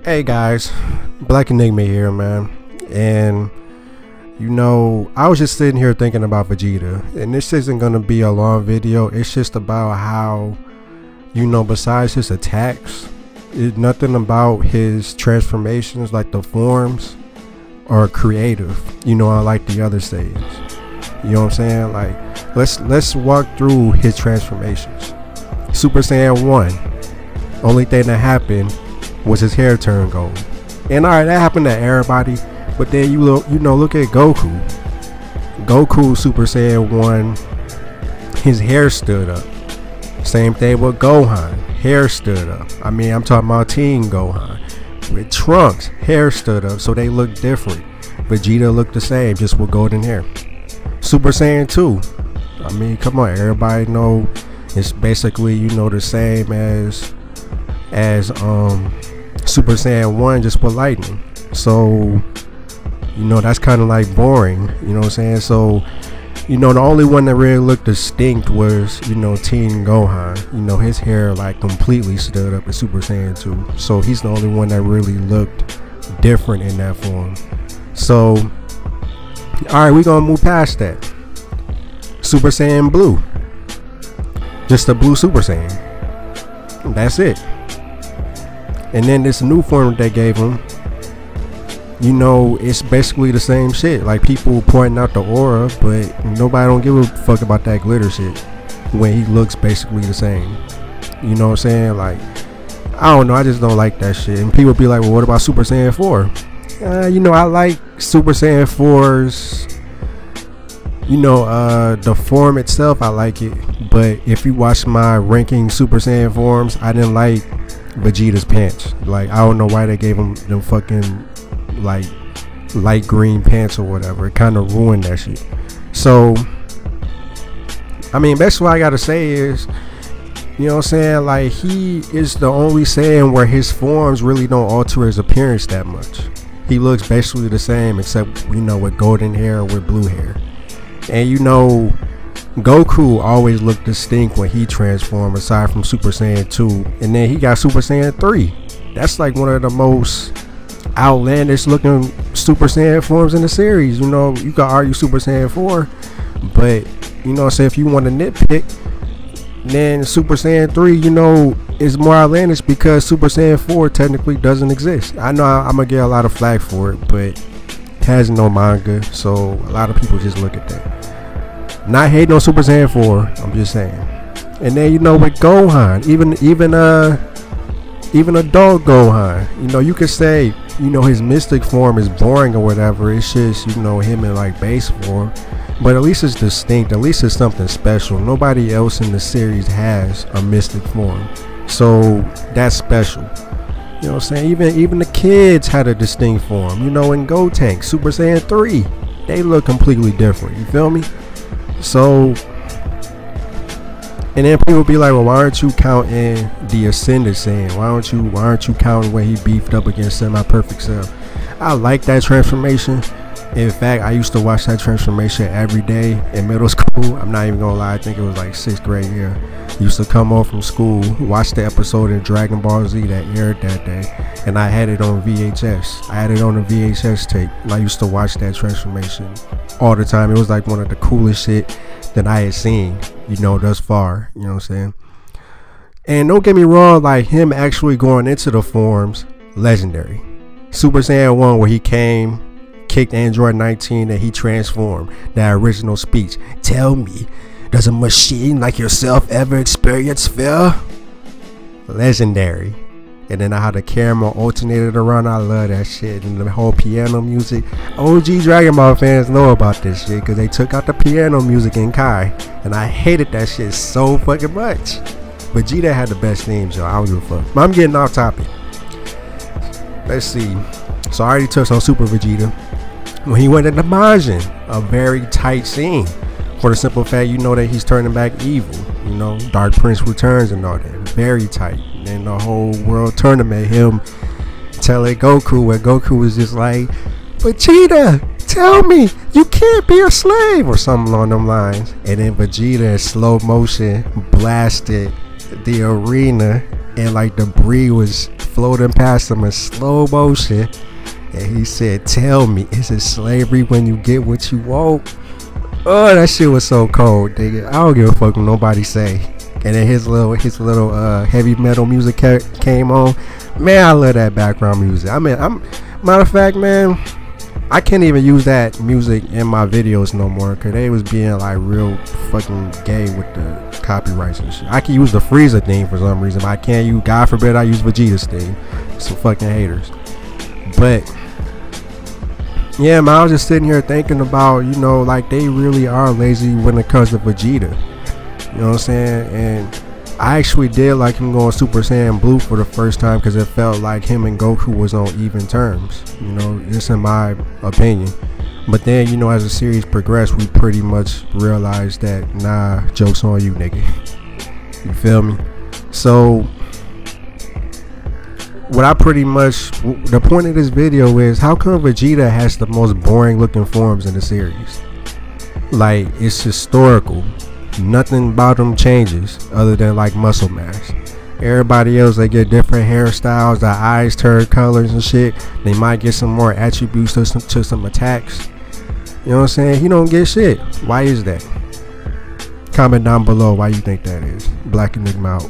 Hey guys, Black Enigma here, man. And I was just sitting here thinking about Vegeta, and this isn't gonna be a long video. It's just about how, besides his attacks, nothing about his transformations, like the forms, are creative. Unlike the other Saiyans. You know what I'm saying? Like, let's walk through his transformations. Super Saiyan 1. Only thing that happened was his hair turned gold. And alright, that happened to everybody. But then look at Goku. Goku Super Saiyan 1, his hair stood up. Same thing with Gohan, hair stood up. I'm talking about Teen Gohan. With Trunks, hair stood up, so they look different. Vegeta looked the same, just with golden hair. Super Saiyan 2. Come on, everybody know it's basically, the same as Super Saiyan 1, just with lightning. So, that's kind of like boring, you know what I'm saying? So, the only one that really looked distinct was, Teen Gohan. His hair like completely stood up in Super Saiyan 2. So he's the only one that really looked different in that form. So, alright, we're gonna move past that. Super Saiyan Blue. Just a blue Super Saiyan. That's it. And then this new form that they gave him, it's basically the same shit. Like, people pointing out the aura, but nobody don't give a fuck about that glitter shit when he looks basically the same. You know what I'm saying? Like, I don't know, I just don't like that shit. And people be like, well, what about Super Saiyan 4? I like Super Saiyan 4's, the form itself, I like it. But if you watch my ranking Super Saiyan forms, I didn't like Vegeta's pants. Like, I don't know why they gave him them fucking like light green pants or whatever. It kind of ruined that shit. So basically what I gotta say is, like, he is the only Saiyan where his forms really don't alter his appearance that much. He looks basically the same, except with golden hair or with blue hair. And Goku always looked distinct when he transformed, aside from Super Saiyan 2. And then he got Super Saiyan 3. That's like one of the most outlandish looking Super Saiyan forms in the series. You could argue Super Saiyan 4, but say if you want to nitpick, then Super Saiyan 3 is more outlandish because Super Saiyan 4 technically doesn't exist. I know I'm gonna get a lot of flack for it, but it has no manga, so a lot of people just look at that. Not hating on Super Saiyan 4, I'm just saying. And then with Gohan, even adult Gohan, you could say his mystic form is boring or whatever. It's just him in like base form, but at least it's distinct. At least it's something special. Nobody else in the series has a mystic form, so that's special. You know what I'm saying? Even the kids had a distinct form. In Gotenks, Super Saiyan 3, they look completely different. You feel me? So, and then people be like, well, why aren't you counting the Ascended Saiyan? Why aren't you counting when he beefed up against Semi-Perfect Cell? I like that transformation. In fact, I used to watch that transformation every day in middle school. I'm not even gonna lie, I think it was like 6th grade year. Used to come home from school, watch the episode of Dragon Ball Z that aired that day, and I had it on VHS. I had it on a VHS tape, and I used to watch that transformation all the time. It was like one of the coolest shit that I had seen, thus far. You know what I'm saying? And don't get me wrong, like, him actually going into the forms, legendary. Super Saiyan 1, where he came, kicked Android 19, and he transformed. That original speech, tell me, does a machine like yourself ever experience fear? Legendary. And then how the camera alternated around, I love that shit. And the whole piano music. OG Dragon Ball fans know about this shit, because they took out the piano music in Kai, and I hated that shit so fucking much. Vegeta had the best themes, yo. I don't give a fuck. But I'm getting off topic. Let's see. So I already touched on Super Vegeta. When he went into Majin, a very tight scene, for the simple fact that he's turning back evil. Dark Prince returns and all that. Very tight. And then the whole world tournament, him telling Goku, where Goku was just like, Vegeta, tell me you can't be a slave, or something along them lines. And then Vegeta in slow motion blasted the arena and like debris was floating past him in slow motion, and he said, "Tell me, is it slavery when you get what you want?" Oh, that shit was so cold, nigga. I don't give a fuck what nobody say. And then his little heavy metal music came on. Man, I love that background music. I mean, matter of fact, man, I can't even use that music in my videos no more, because they was being like real fucking gay with the copyrights and shit. I can use the Frieza theme for some reason, but I can't use, God forbid I use Vegeta's theme. Some fucking haters. But yeah, man, I was just sitting here thinking about, you know, like they really are lazy when it comes to Vegeta. You know what I'm saying? And I actually did like him going Super Saiyan Blue for the first time, because it felt like him and Goku was on even terms. You know, just in my opinion. But then, you know, as the series progressed, we pretty much realized that, nah, joke's on you, nigga. You feel me? So what I pretty much, the point of this video is, how come Vegeta has the most boring looking forms in the series? Like, it's historical. Nothing about them changes other than like muscle mass. Everybody else, they get different hairstyles, their eyes turn colors and shit. They might get some more attributes to some attacks. You know what I'm saying? He don't get shit. Why is that? Comment down below why you think that is. Black Enigma out.